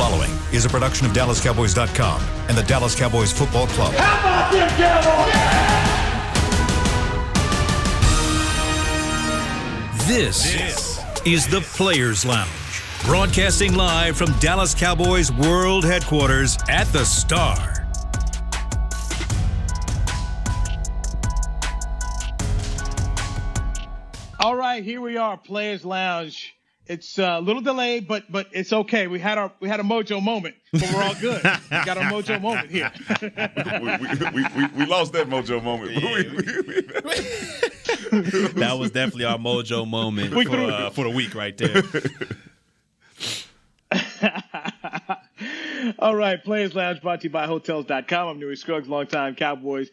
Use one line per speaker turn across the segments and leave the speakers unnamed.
following is a production of DallasCowboys.com and the Dallas Cowboys Football Club.
How about them Cowboys? Yeah!
This is the Players Lounge, broadcasting live from Dallas Cowboys World Headquarters at the Star.
All right, here we are, Players Lounge. It's a little delayed, but it's okay. We had a Mojo moment, but we're all good. We got our Mojo moment here.
we lost that Mojo moment.
That was definitely our Mojo moment for the week right there.
All right, Players Lounge brought to you by Hotels.com. I'm Newy Scruggs, longtime Cowboys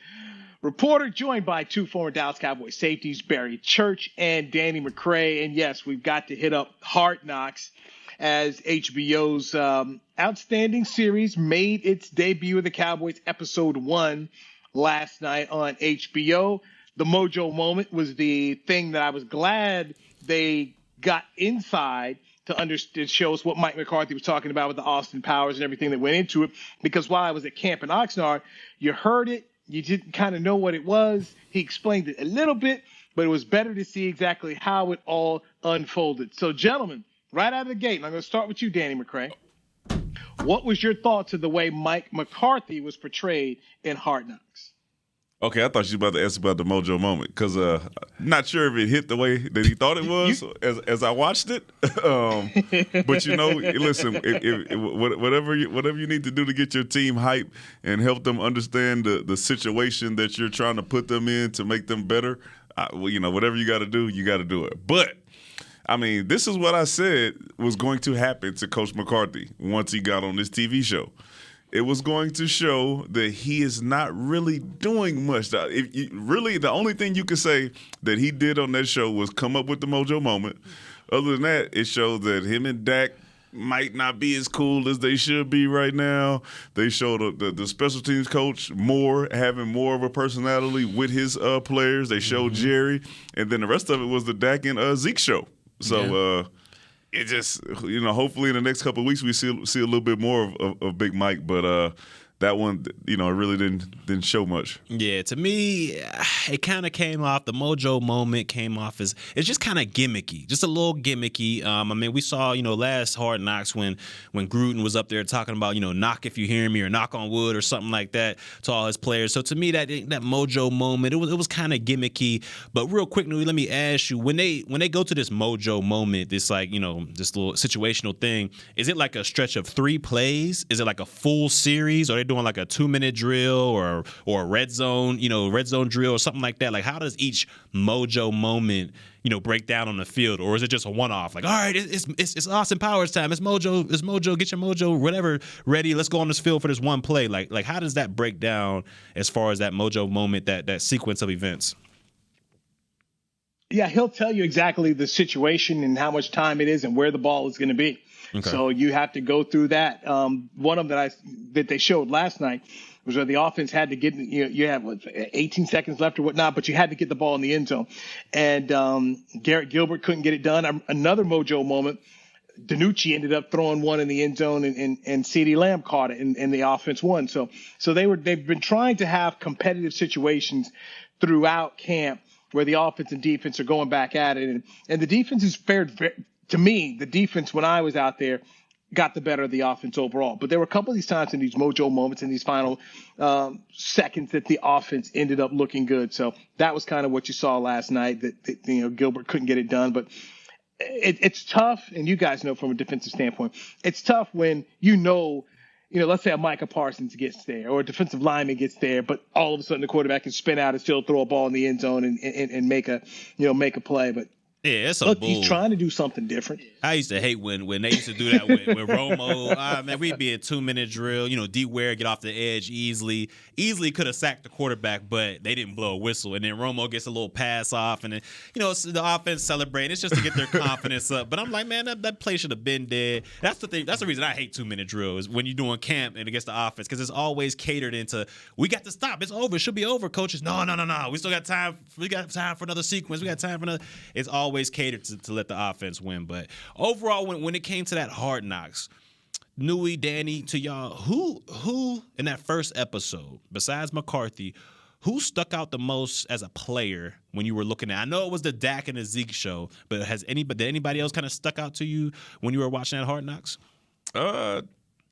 reporter, joined by two former Dallas Cowboys safeties, Barry Church and Danny McCray. And yes, we've got to hit up Hard Knocks as HBO's outstanding series made its debut with the Cowboys episode 1 last night on HBO. The Mojo moment was the thing that I was glad they got inside to show us what Mike McCarthy was talking about with the Austin Powers and everything that went into it. Because while I was at camp in Oxnard, you heard it. You didn't kind of know what it was. He explained it a little bit, but it was better to see exactly how it all unfolded. So, gentlemen, right out of the gate, and I'm going to start with you, Danny McCray. What was your thoughts of the way Mike McCarthy was portrayed in Hard Knocks?
Okay, I thought you were about to ask about the Mojo moment because not sure if it hit the way that he thought it was as I watched it. But listen, whatever you need to do to get your team hype and help them understand the situation that you're trying to put them in to make them better, whatever you got to do it. But I mean, this is what I said was going to happen to Coach McCarthy once he got on this TV show. It was going to show that he is not really doing much. Really, the only thing you could say that he did on that show was come up with the Mojo moment. Other than that, it showed that him and Dak might not be as cool as they should be right now. They showed the special teams coach having more of a personality with his players. They showed Jerry, and then the rest of it was the Dak and Zeke show. So. It just, hopefully in the next couple of weeks we see a little bit more of Big Mike, but that one, it really didn't show much.
Yeah, to me, it kind of came off, the Mojo moment came off as, it's just kind of gimmicky, just a little gimmicky. I mean, we saw, last Hard Knocks when Gruden was up there talking about, knock if you hear me or knock on wood or something like that to all his players. So to me, that Mojo moment, it was kind of gimmicky. But real quick, Newy, let me ask you, when they go to this Mojo moment, this this little situational thing, is it like a stretch of 3 plays? Is it like a full series? Or are they doing like a 2-minute drill or a red zone drill or something like that? Like, how does each Mojo moment, break down on the field? Or is it just a one-off? Like, all right, it's Austin Powers time. It's Mojo, get your Mojo, whatever, ready. Let's go on this field for this one play. Like how does that break down as far as that Mojo moment, that sequence of events?
Yeah, he'll tell you exactly the situation and how much time it is and where the ball is going to be. Okay. So you have to go through that. One of them that they showed last night was where the offense had to get, you have 18 seconds left or whatnot, but you had to get the ball in the end zone. And Garrett Gilbert couldn't get it done. Another Mojo moment, DiNucci ended up throwing one in the end zone, and CeeDee Lamb caught it, and the offense won. So they've been trying to have competitive situations throughout camp where the offense and defense are going back at it. And the defense has fared, to me, the defense when I was out there got the better of the offense overall. But there were a couple of these times in these Mojo moments, in these final seconds, that the offense ended up looking good. So that was kind of what you saw last night, that Gilbert couldn't get it done. But it's tough, and you guys know from a defensive standpoint, it's tough when let's say a Micah Parsons gets there or a defensive lineman gets there, but all of a sudden the quarterback can spin out and still throw a ball in the end zone and make a play. But
yeah, it's a
look,
bull.
He's trying to do something different.
I used to hate when they used to do that with Romo. Man, we'd be a 2-minute drill. D. Ware get off the edge easily could have sacked the quarterback, but they didn't blow a whistle. And then Romo gets a little pass off, and then the offense celebrating. It's just to get their confidence up. But I'm like, man, that play should have been dead. That's the thing. That's the reason I hate 2-minute drills when you're doing camp and against the offense, because it's always catered into, we got to stop. It's over. It should be over, coaches. No. We still got time. We got time for another sequence. We got time for another. It's always catered to let the offense win. But overall, when it came to that Hard Knocks, Newy, Danny, to y'all, who in that first episode, besides McCarthy, who stuck out the most as a player when you were looking at? I know it was the Dak and the Zeke show, but did anybody else kind of stuck out to you when you were watching that Hard Knocks?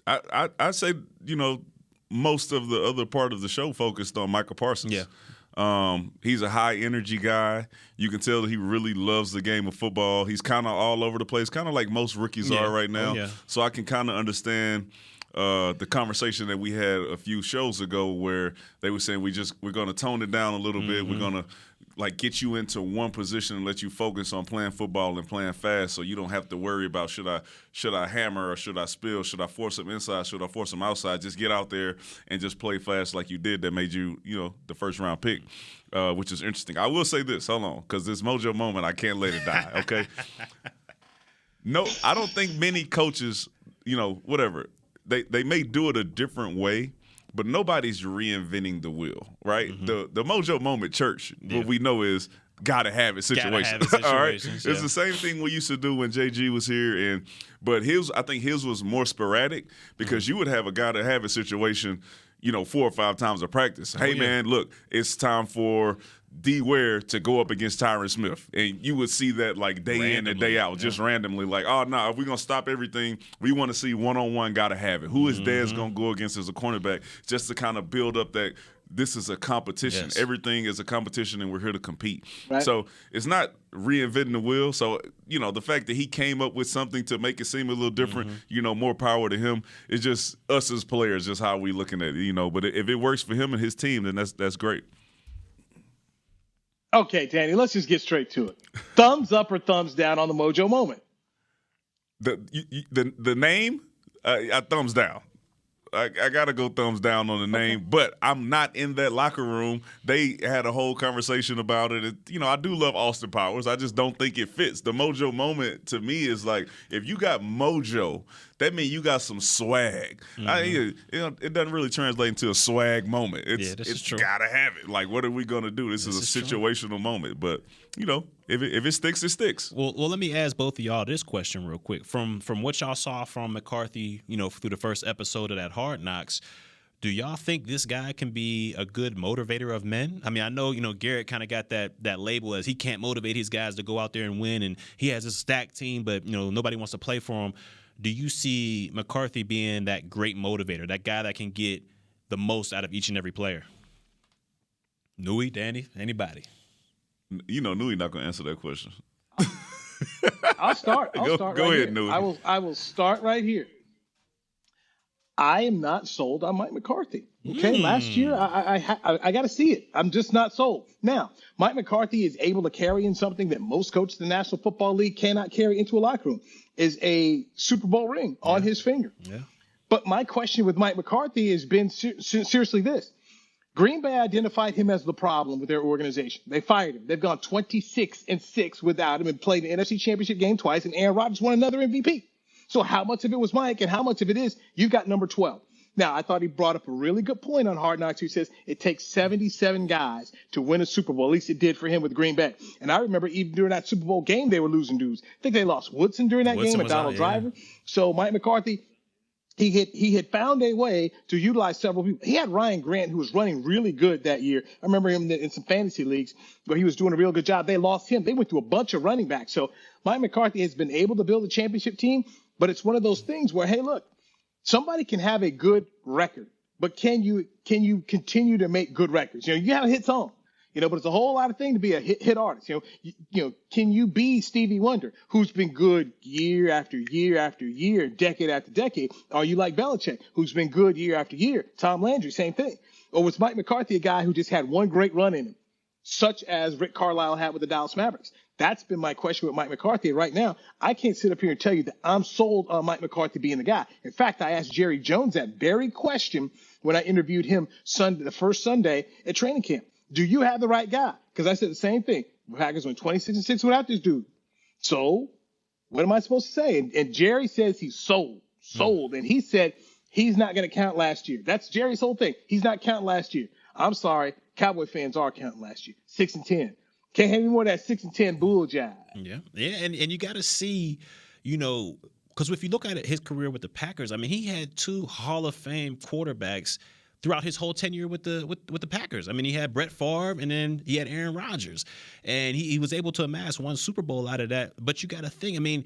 I'd say, most of the other part of the show focused on Micah Parsons.
Yeah.
He's a high energy guy. You can tell that he really loves the game of football. He's kind of all over the place, kind of like most rookies are right now.
Oh, yeah.
So I can kind of understand the conversation that we had a few shows ago where they were saying we're going to tone it down a little bit. We're going to get you into one position and let you focus on playing football and playing fast, so you don't have to worry about should I hammer or should I spill, should I force them inside, should I force them outside. Just get out there and just play fast like you did. That made you the first round pick, which is interesting. I will say this, hold on, because this Mojo moment I can't let it die. Okay. No, I don't think many coaches, whatever, they may do it a different way, but nobody's reinventing the wheel, right? The Mojo moment church, what we know is gotta have it situation. All right, it's the same thing we used to do when JG was here, but I think his was more sporadic because you would have a gotta have it situation, 4 or 5 times a practice. Hey man, look, it's time for D Ware to go up against Tyron Smith. And you would see that day randomly, in and day out, just randomly. If we're going to stop everything, we want to see one-on-one gotta have it. Who is Dez going to go against as a cornerback, just to kind of build up that this is a competition. Yes. Everything is a competition, and we're here to compete. Right. So it's not reinventing the wheel. So, the fact that he came up with something to make it seem a little different, more power to him. It's just us as players, just how we looking at it, But if it works for him and his team, then that's great.
Okay, Danny, let's just get straight to it. Thumbs up or thumbs down on the Mojo moment?
The name, I thumbs down. I got to go thumbs down on the name, but I'm not in that locker room. They had a whole conversation about it. I do love Austin Powers. I just don't think it fits. The Mojo moment to me is if you got Mojo, that means you got some swag. It doesn't really translate into a swag moment. It's gotta have it. What are we gonna do? This is a situational moment. But if it sticks, it sticks.
Well, let me ask both of y'all this question real quick. From what y'all saw from McCarthy, through the first episode of that Hard Knocks, do y'all think this guy can be a good motivator of men? I mean, I know, Garrett kind of got that label as he can't motivate his guys to go out there and win, and he has a stacked team, but, nobody wants to play for him. Do you see McCarthy being that great motivator, that guy that can get the most out of each and every player? Newy, Danny, anybody?
Newy not going to answer that question.
I'll start. Go
ahead, Newy.
I will start right here. I am not sold on Mike McCarthy. Okay, last year I got to see it. I'm just not sold. Now, Mike McCarthy is able to carry in something that most coaches in the National Football League cannot carry into a locker room, is a Super Bowl ring on his finger. Yeah. But my question with Mike McCarthy has been seriously this. Green Bay identified him as the problem with their organization. They fired him. They've gone 26-6 without him and played the NFC Championship game twice, and Aaron Rodgers won another MVP. So how much of it was Mike and how much of it is you've got number 12? Now, I thought he brought up a really good point on Hard Knocks. He says it takes 77 guys to win a Super Bowl. At least it did for him with Green Bay. And I remember even during that Super Bowl game, they were losing dudes. I think they lost Woodson during that game and Donald Driver. So Mike McCarthy, he had found a way to utilize several people. He had Ryan Grant, who was running really good that year. I remember him in some fantasy leagues where he was doing a real good job. They lost him. They went through a bunch of running backs. So Mike McCarthy has been able to build a championship team, but it's one of those things where, hey, look, somebody can have a good record, but can you continue to make good records? You got to hit song, but it's a whole lot of thing to be a hit artist. Can you be Stevie Wonder, who's been good year after year after year, decade after decade? Are you like Belichick, who's been good year after year? Tom Landry, same thing. Or was Mike McCarthy a guy who just had one great run in him, such as Rick Carlisle had with the Dallas Mavericks? That's been my question with Mike McCarthy. Right now, I can't sit up here and tell you that I'm sold on Mike McCarthy being the guy. In fact, I asked Jerry Jones that very question when I interviewed him the first Sunday at training camp. Do you have the right guy? Because I said the same thing. The Packers went 26-6 without this dude. So what am I supposed to say? And Jerry says he's sold. And he said he's not going to count last year. That's Jerry's whole thing. He's not counting last year. I'm sorry. Cowboy fans are counting last year. 6-10. Can't have any more of that 6-10 bull jive.
Yeah, and you got to see, Because if you look at his career with the Packers, I mean, he had 2 Hall of Fame quarterbacks throughout his whole tenure with the Packers. I mean, he had Brett Favre, and then he had Aaron Rodgers. And he was able to amass 1 Super Bowl out of that. But you got to think, I mean,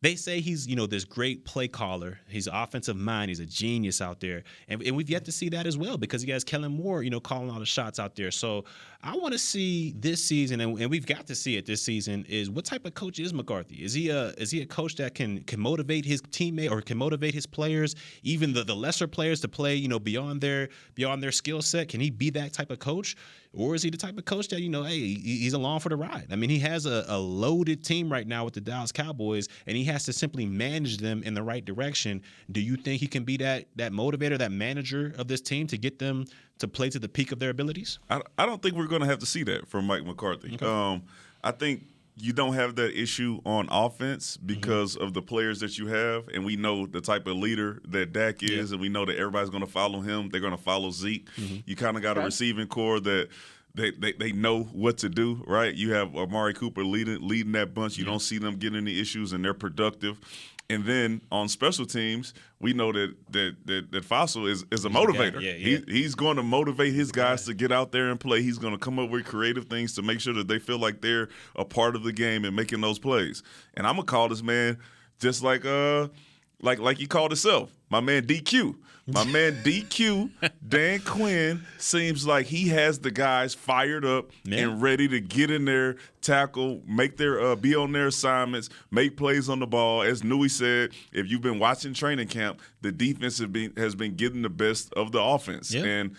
they say he's, this great play caller. He's an offensive mind. He's a genius out there. And we've yet to see that as well because he has Kellen Moore, calling all the shots out there. So I want to see this season, and we've got to see it this season, is what type of coach is McCarthy? Is he a coach that can motivate his teammate or can motivate his players, even the lesser players, to play, beyond their skill set? Can he be that type of coach? Or is he the type of coach that, hey, he's along for the ride? I mean, he has a loaded team right now with the Dallas Cowboys, and he has to simply manage them in the right direction. Do you think he can be that motivator, that manager of this team to get them to play to the peak of their abilities?
I don't think we're going to have to see that from Mike McCarthy. Okay. I think you don't have that issue on offense because of the players that you have, and we know the type of leader that Dak is, and we know that everybody's going to follow him. They're going to follow Zeke. You kind of got a receiving core that they know what to do, right? You have Amari Cooper leading that bunch. You don't see them getting any issues, and they're productive. And then on special teams, we know that Fossil is a motivator. He's going to motivate his guys to get out there and play. He's going to come up with creative things to make sure that they feel like they're a part of the game and making those plays. And I'm gonna call this man just like he called himself, my man DQ. My man DQ, Dan Quinn, seems like he has the guys fired up and ready to get in there, tackle, make their be on their assignments, make plays on the ball. As Newy said, if you've been watching training camp, the defense has been getting the best of the offense. Yeah. And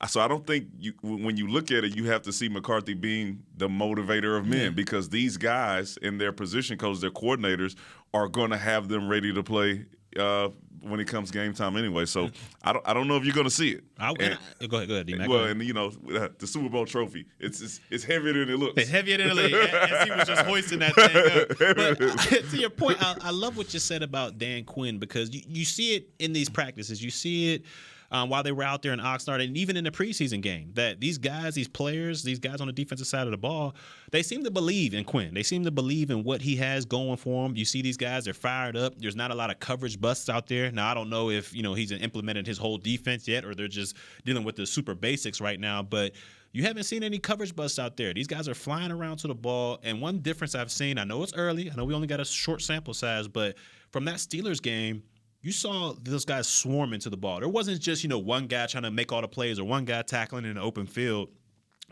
so I don't think when you look at it, you have to see McCarthy being the motivator of men because these guys in their position coach, their coordinators, are going to have them ready to play when it comes game time anyway. So I don't know if you're going to see it.
Go ahead, D-Mac.
Well, and the Super Bowl trophy, it's heavier than it looks.
It's heavier than it looks. As he was just hoisting that thing up. But to your point, I love what you said about Dan Quinn because you see it in these practices. You see it while they were out there in Oxnard and even in the preseason game, that these guys, these players, these guys on the defensive side of the ball, they seem to believe in Quinn. They seem to believe in what he has going for him. You see these guys, they're fired up. There's not a lot of coverage busts out there. Now, I don't know if, he's implemented his whole defense yet or they're just dealing with the super basics right now, but you haven't seen any coverage busts out there. These guys are flying around to the ball, and one difference I've seen, I know it's early, I know we only got a short sample size, but from that Steelers game, you saw those guys swarm into the ball. There wasn't just, one guy trying to make all the plays or one guy tackling in an open field.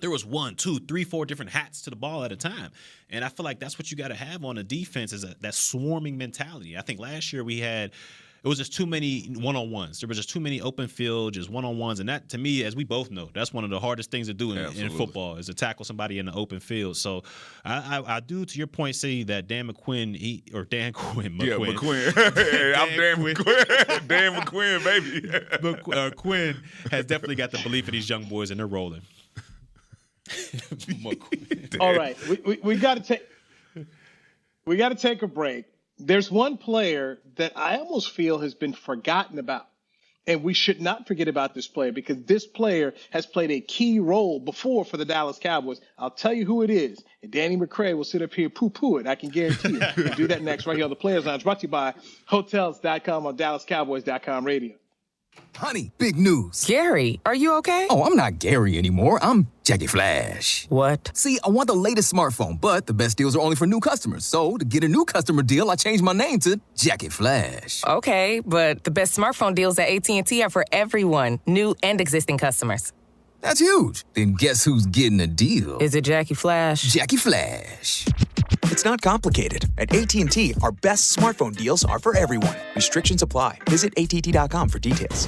There was 1, 2, 3, 4 different hats to the ball at a time. And I feel like that's what you got to have on a defense is that swarming mentality. I think last year it was just too many one-on-ones. There was just too many open field, just one-on-ones. And that, to me, as we both know, that's one of the hardest things to do in football is to tackle somebody in the open field. So I do, to your point, say that Dan Quinn. Yeah, McQuinn.
Hey, I'm Dan McQuinn. Dan McQuinn, baby.
Quinn has definitely got the belief in these young boys, and they're rolling.
All right. We got to take a break. There's one player that I almost feel has been forgotten about, and we should not forget about this player because this player has played a key role before for the Dallas Cowboys. I'll tell you who it is, and Danny McCray will sit up here poo-poo it. I can guarantee you. We'll do that next right here on the Players Lounge, brought to you by Hotels.com on DallasCowboys.com radio.
Honey, big news.
Gary, are you okay?
Oh, I'm not Gary anymore. I'm Jackie Flash.
What?
See, I want the latest smartphone, but the best deals are only for new customers. So, to get a new customer deal, I changed my name to Jackie Flash.
Okay, but the best smartphone deals at AT&T are for everyone, new and existing customers.
That's huge. Then guess who's getting a deal?
Is it Jackie Flash?
Jackie Flash.
It's not complicated. At AT&T, our best smartphone deals are for everyone. Restrictions apply. Visit AT&T.com for details.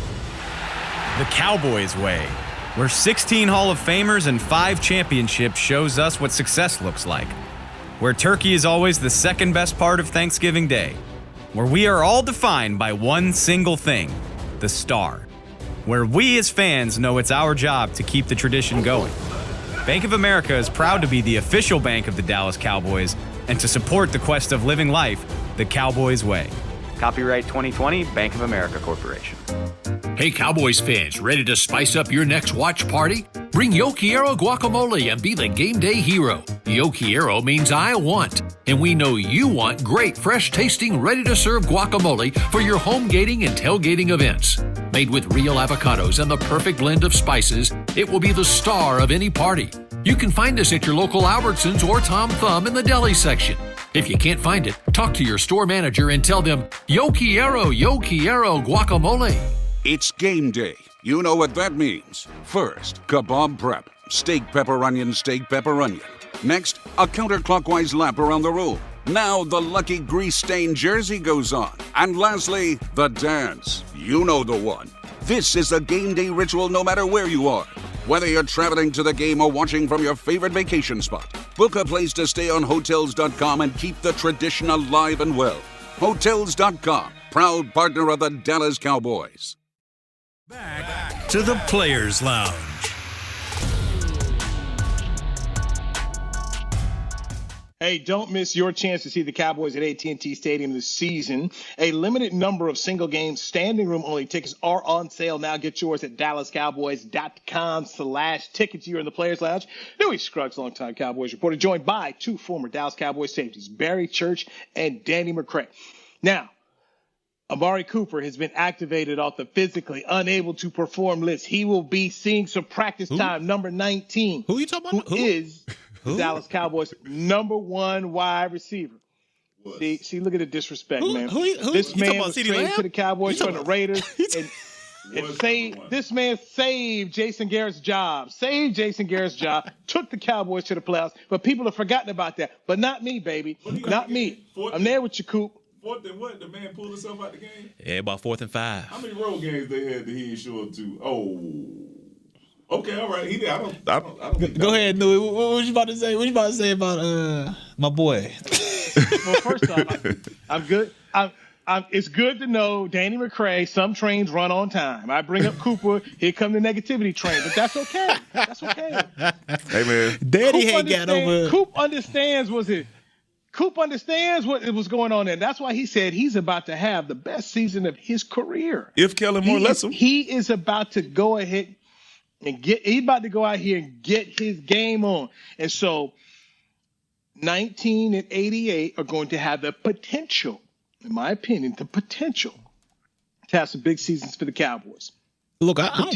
The Cowboys way, where 16 Hall of Famers and 5 championships shows us what success looks like. Where turkey is always the second best part of Thanksgiving Day. Where we are all defined by one single thing, the star. Where we as fans know it's our job to keep the tradition going. Bank of America is proud to be the official bank of the Dallas Cowboys and to support the quest of living life the Cowboys way. Copyright 2020, Bank of America Corporation.
Hey, Cowboys fans, ready to spice up your next watch party? Bring Yo Quiero guacamole and be the game day hero. Yo Quiero means I want, and we know you want great, fresh-tasting, ready-to-serve guacamole for your home gating and tailgating events. Made with real avocados and the perfect blend of spices, it will be the star of any party. You can find us at your local Albertsons or Tom Thumb in the deli section. If you can't find it, talk to your store manager and tell them, Yo Quiero guacamole.
It's game day. You know what that means. First, kebab prep. Steak, pepper, onion, steak, pepper, onion. Next, a counterclockwise lap around the room. Now the lucky grease-stained jersey goes on. And lastly, the dance. You know the one. This is a game day ritual no matter where you are. Whether you're traveling to the game or watching from your favorite vacation spot, book a place to stay on Hotels.com and keep the tradition alive and well. Hotels.com, proud partner of the Dallas Cowboys.
Back to the Players Lounge.
Hey, don't miss your chance to see the Cowboys at AT&T Stadium this season. A limited number of single-game standing room only tickets are on sale now. Get yours at DallasCowboys.com/tickets. You're in the Players Lounge. Newy Scruggs, longtime Cowboys reporter, joined by two former Dallas Cowboys safeties, Barry Church and Danny McCray. Now, Amari Cooper has been activated off the physically unable to perform list. He will be seeing some practice time. Number 19.
Who are you talking about?
Who is the Dallas Cowboys' number one wide receiver. See, look at the disrespect, man. This man was traded to the Cowboys from the Raiders. This man saved Jason Garrett's job. Took the Cowboys to the playoffs. But people have forgotten about that. But not me, baby. Not me. I'm there with you, Coop.
Fourth and what? The man pulled himself out the game?
Yeah, about 4th and 5.
How many road games they had that he didn't show up to? Oh. Okay, all right. He did. I don't
Go ahead, Newy. What was you about to say? What you about to say about my boy?
Well, first off, I'm good. It's good to know Danny McCray, some trains run on time. I bring up Cooper, here come the negativity train, but that's okay. That's okay.
Hey, man.
Daddy ain't got over.
Coop understands what was going on there. That's why he said he's about to have the best season of his career.
If Kellen Moore lets him.
He is about to go ahead and he's about to go out here and get his game on. And so 19 and 88 are going to have the potential, in my opinion, to have some big seasons for the Cowboys.
Look, I'm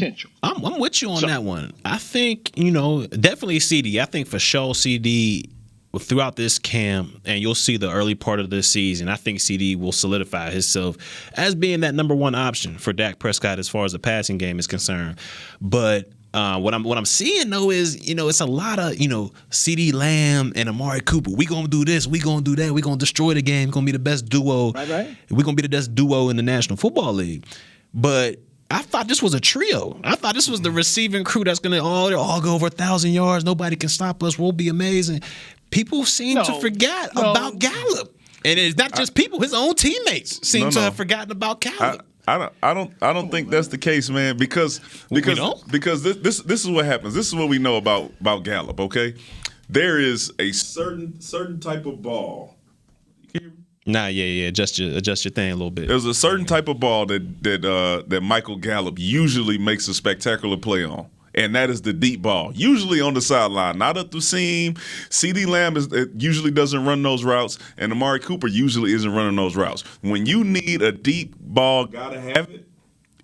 with you on that one. I think, definitely CD. I think for sure CD throughout this camp, and you'll see the early part of this season, I think CD will solidify himself as being that number one option for Dak Prescott as far as the passing game is concerned. But what I'm seeing though is, it's a lot of, CD Lamb and Amari Cooper. We gonna do this, we gonna do that, we gonna destroy the game. We're gonna be the best duo.
Right.
We're gonna be the best duo in the National Football League. But I thought this was a trio. I thought this was the receiving crew that's gonna all go over 1,000 yards. Nobody can stop us. We'll be amazing. People seem to forget about Gallup, and it's not just people. His own teammates seem to have forgotten about Gallup.
I don't think that's the case, man. Because this is what happens. This is what we know about Gallup. Okay, there is a certain type of ball. You hear me?
Nah, yeah. Adjust your thing a little bit.
There's a certain type of ball that Michael Gallup usually makes a spectacular play on. And that is the deep ball, usually on the sideline, not up the seam. CD Lamb usually doesn't run those routes, and Amari Cooper usually isn't running those routes. When you need a deep ball, gotta have it,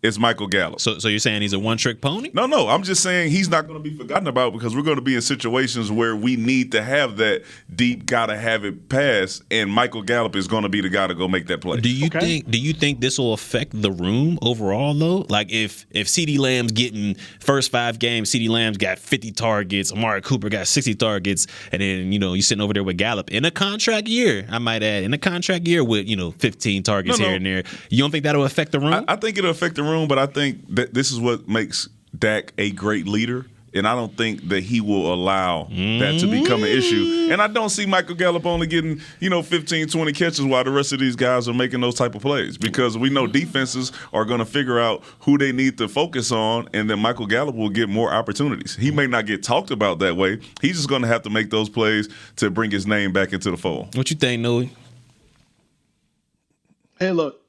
it's Michael Gallup.
So you're saying he's a one-trick pony?
No. I'm just saying he's not going to be forgotten about because we're going to be in situations where we need to have that deep, gotta have it pass, and Michael Gallup is going to be the guy to go make that play.
Do you think this will affect the room overall though? Like if CD Lamb's getting first 5 games, CD Lamb's got 50 targets, Amari Cooper got 60 targets, and then you're sitting over there with Gallup in a contract year. I might add, in a contract year with 15 targets here and there. You don't think that'll affect the room?
I think it'll affect the room. But I think that this is what makes Dak a great leader, and I don't think that he will allow that to become an issue. And I don't see Michael Gallup only getting 15, 20 catches while the rest of these guys are making those type of plays because we know defenses are going to figure out who they need to focus on, and then Michael Gallup will get more opportunities. He may not get talked about that way. He's just going to have to make those plays to bring his name back into the fold.
What you think, Newy?
Hey, look.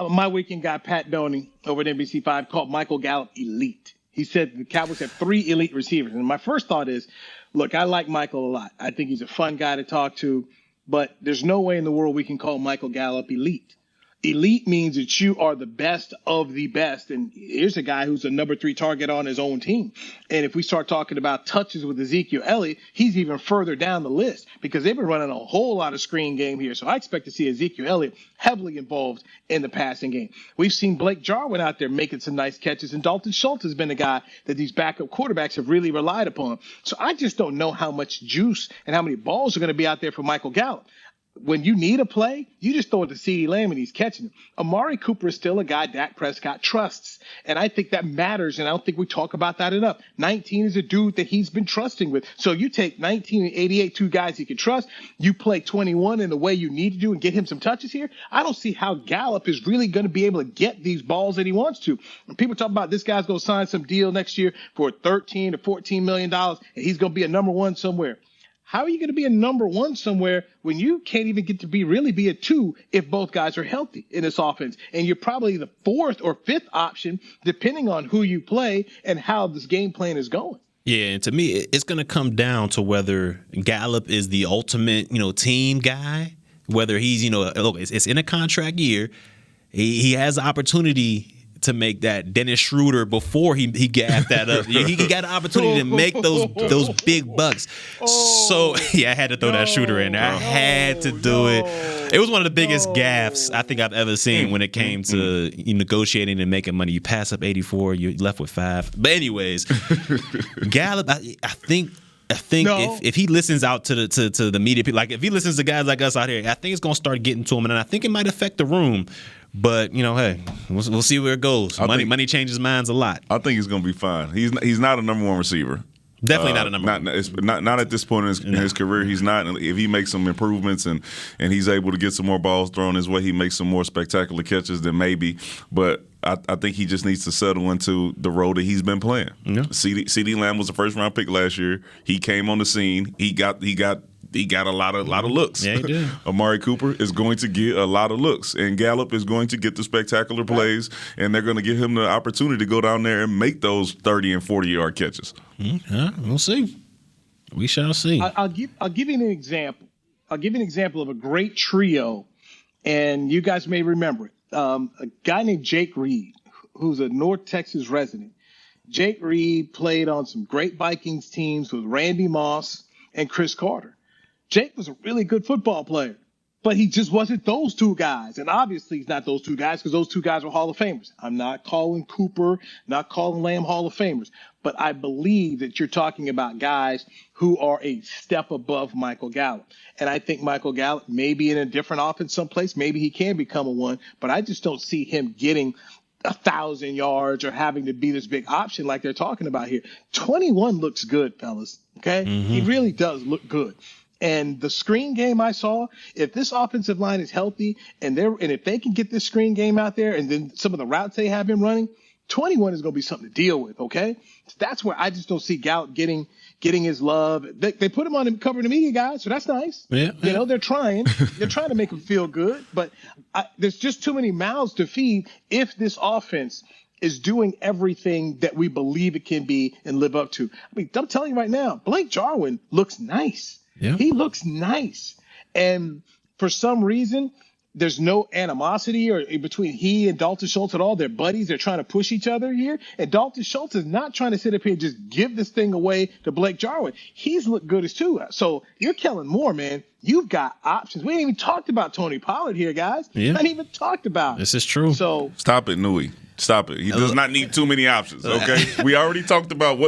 My weekend guy, Pat Doney, over at NBC5, called Michael Gallup elite. He said the Cowboys have 3 elite receivers. And my first thought is, look, I like Michael a lot. I think he's a fun guy to talk to, but there's no way in the world we can call Michael Gallup elite. Elite means that you are the best of the best. And here's a guy who's a number 3 target on his own team. And if we start talking about touches with Ezekiel Elliott, he's even further down the list because they've been running a whole lot of screen game here. So I expect to see Ezekiel Elliott heavily involved in the passing game. We've seen Blake Jarwin out there making some nice catches, and Dalton Schultz has been the guy that these backup quarterbacks have really relied upon. So I just don't know how much juice and how many balls are going to be out there for Michael Gallup. When you need a play, you just throw it to CeeDee Lamb and he's catching it. Amari Cooper is still a guy Dak Prescott trusts. And I think that matters, and I don't think we talk about that enough. 19 is a dude that he's been trusting with. So you take 19 and 88, 2 guys you can trust. You play 21 in the way you need to do and get him some touches here. I don't see how Gallup is really going to be able to get these balls that he wants to. When people talk about this guy's going to sign some deal next year for $13 to $14 million, and he's going to be a number 1 somewhere. How are you going to be a number 1 somewhere when you can't even get to really be a 2 if both guys are healthy in this offense? And you're probably the 4th or 5th option, depending on who you play and how this game plan is going.
Yeah, and to me, it's going to come down to whether Gallup is the ultimate, team guy, whether he's, look, it's in a contract year. He has the opportunity to make that Dennis Schroeder before he gapped that up. He got an opportunity to make those big bucks. So, I had to throw that Schroeder in there. I had to do it. It was one of the biggest gaffes I think I've ever seen when it came to negotiating and making money. You pass up 84, you're left with 5. But anyways, Gallup, I think if he listens out to the media people, like if he listens to guys like us out here, I think it's gonna start getting to him, and I think it might affect the room. But hey, we'll see where it goes. Money changes minds a lot.
I think he's gonna be fine. He's not a number 1 receiver.
Definitely not a number 1.
Not at this point in his career. He's not. If he makes some improvements and he's able to get some more balls thrown his way, he makes some more spectacular catches, then maybe. But I think he just needs to settle into the role that he's been playing. Yeah. CeeDee Lamb was a first-round pick last year. He came on the scene. He got a lot of looks.
Yeah, he did.
Amari Cooper is going to get a lot of looks, and Gallup is going to get the spectacular plays, and they're going to give him the opportunity to go down there and make those 30 and 40-yard catches.
We'll see. We shall see.
I'll give you an example. I'll give you an example of a great trio, and you guys may remember it. A guy named Jake Reed, who's a North Texas resident. Jake Reed played on some great Vikings teams with Randy Moss and Chris Carter. Jake was a really good football player, but he just wasn't those 2 guys. And obviously he's not those 2 guys because those 2 guys were Hall of Famers. I'm not calling Cooper, not calling Lamb Hall of Famers, but I believe that you're talking about guys who are a step above Michael Gallup. And I think Michael Gallup may be in a different offense someplace. Maybe he can become a 1, but I just don't see him getting 1,000 yards or having to be this big option like they're talking about here. 21 looks good, fellas. Okay. He really does look good. And the screen game I saw, if this offensive line is healthy and if they can get this screen game out there and then some of the routes they have him running, 21 is going to be something to deal with, okay? So that's where I just don't see Gallup getting his love. They put him on and cover the media guys, so that's nice.
Yeah.
They're trying. They're trying to make him feel good, but there's just too many mouths to feed if this offense is doing everything that we believe it can be and live up to. I mean, I'm telling you right now, Blake Jarwin looks nice.
Yeah.
He looks nice. And for some reason, there's no animosity or between he and Dalton Schultz at all. They're buddies. They're trying to push each other here. And Dalton Schultz is not trying to sit up here and just give this thing away to Blake Jarwin. He's looked good as too. So you're Kellen Moore, man. You've got options. We ain't even talked about Tony Pollard here, guys.
Yeah.
Not even talked about.
This is true.
So
stop it, Newy. Stop it. He does not need too many options, okay? We already talked about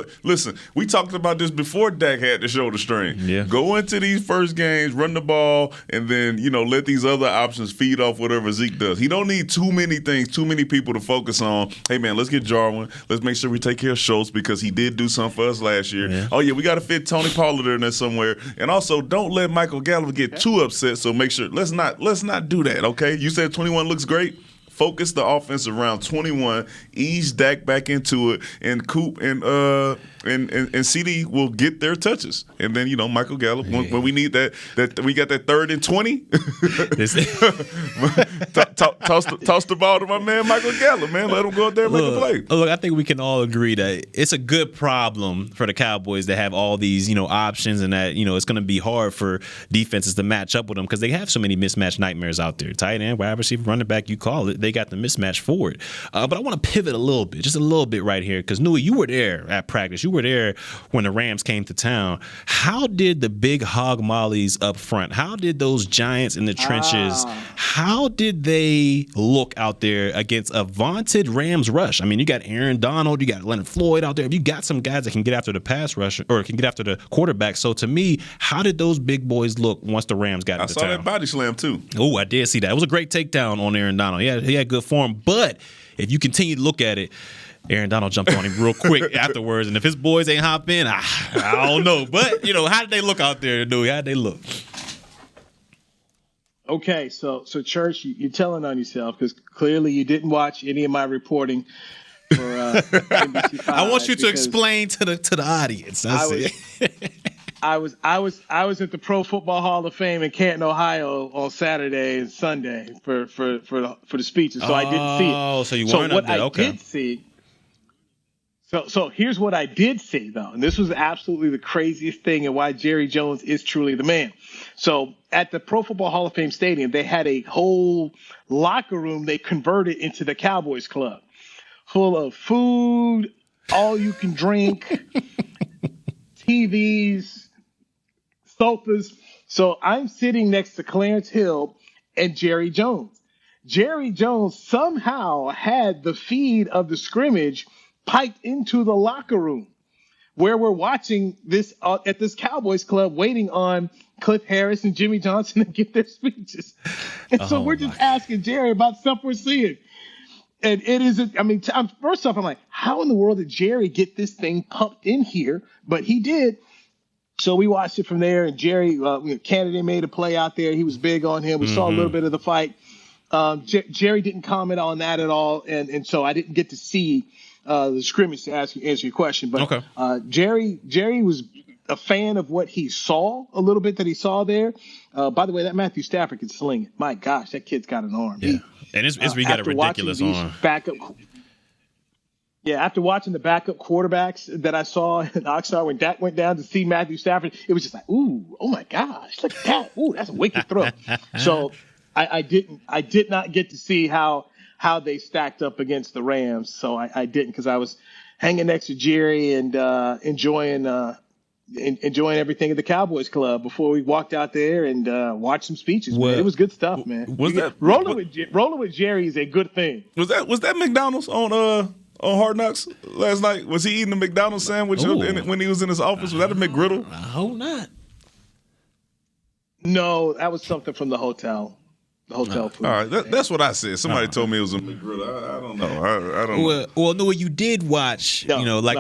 we talked about this before Dak had the shoulder strain.
Yeah.
Go into these first games, run the ball, and then, let these other options feed off whatever Zeke does. He don't need too many things, too many people to focus on. Hey, man, let's get Jarwin. Let's make sure we take care of Schultz because he did do something for us last year. Yeah. Oh, yeah, we got to fit Tony Pollard in there somewhere. And also, don't let Michael Gallup get too upset, so make sure let's not do that, okay? You said 21 looks great. focus the offense around 21, ease Dak back into it, and Coop and CD will get their touches. And then, Michael Gallup, when we need that we got that 3rd and 20, toss the ball to my man Michael Gallup, man. Let him go out there and make a play.
Look, I think we can all agree that it's a good problem for the Cowboys to have all these, options, and that, it's going to be hard for defenses to match up with them because they have so many mismatch nightmares out there. Tight end, wide receiver, running back, you call it. They got the mismatch for it. But I want to pivot a little bit, just a little bit right here, because Newy, you were there at practice. You were there when the Rams came to town. How did the big hog mollies up front, how did those giants in the trenches, how did they look out there against a vaunted Rams rush? I mean, you got Aaron Donald, you got Leonard Floyd out there. You got some guys that can get after the pass rush or can get after the quarterback. So to me, how did those big boys look once the Rams got into town?
I saw that body slam too.
Oh, I did see that. It was a great takedown on Aaron Donald. He had good form. But if you continue to look at it, Aaron Donald jumped on him real quick afterwards. And if his boys ain't hop in, I don't know. But, how did they look out there, Newy? How did they look?
Okay, so Church, you're telling on yourself because clearly you didn't watch any of my reporting for NBC5.
I want you to explain to the audience.
I was at the Pro Football Hall of Fame in Canton, Ohio on Saturday and Sunday for the speeches, so I didn't see it.
Oh, so you weren't up there. Okay.
Did see. So here's what I did see, though, and this was absolutely the craziest thing and why Jerry Jones is truly the man. So at the Pro Football Hall of Fame Stadium, they had a whole locker room they converted into the Cowboys Club, full of food, all you can drink, TVs, sofas. So I'm sitting next to Clarence Hill and Jerry Jones. Jerry Jones somehow had the feed of the scrimmage piped into the locker room where we're watching this at this Cowboys Club, waiting on Cliff Harris and Jimmy Johnson to give their speeches. And so we're just asking Jerry about stuff we're seeing. And it isn't, first off, I'm like, how in the world did Jerry get this thing pumped in here? But he did. So we watched it from there, and Jerry, Kennedy made a play out there. He was big on him. We saw a little bit of the fight. Jerry didn't comment on that at all, and so I didn't get to see the scrimmage to answer your question. But Jerry was a fan of what he saw, a little bit that he saw there. By the way, that Matthew Stafford can sling it. My gosh, that kid's got an arm.
Yeah, and it's got a ridiculous arm.
After watching the backup quarterbacks that I saw in Oxnard when Dak went down to see Matthew Stafford, it was just like, ooh, oh my gosh, look at that. Ooh, that's a wicked throw. So I did not get to see how they stacked up against the Rams. So I didn't, because I was hanging next to Jerry and enjoying everything at the Cowboys Club before we walked out there and watched some speeches. Man. It was good stuff, man. Rolling with Jerry is a good thing.
Was that McDonald's on Hard Knocks last night? Was he eating a McDonald's sandwich when he was in his office? Was that a McGriddle?
I hope not.
No, that was something from the hotel. The hotel food.
All right, that's what I said. Somebody told me it was a McGriddle. I don't know. I don't know.
Well, no, you did watch. Like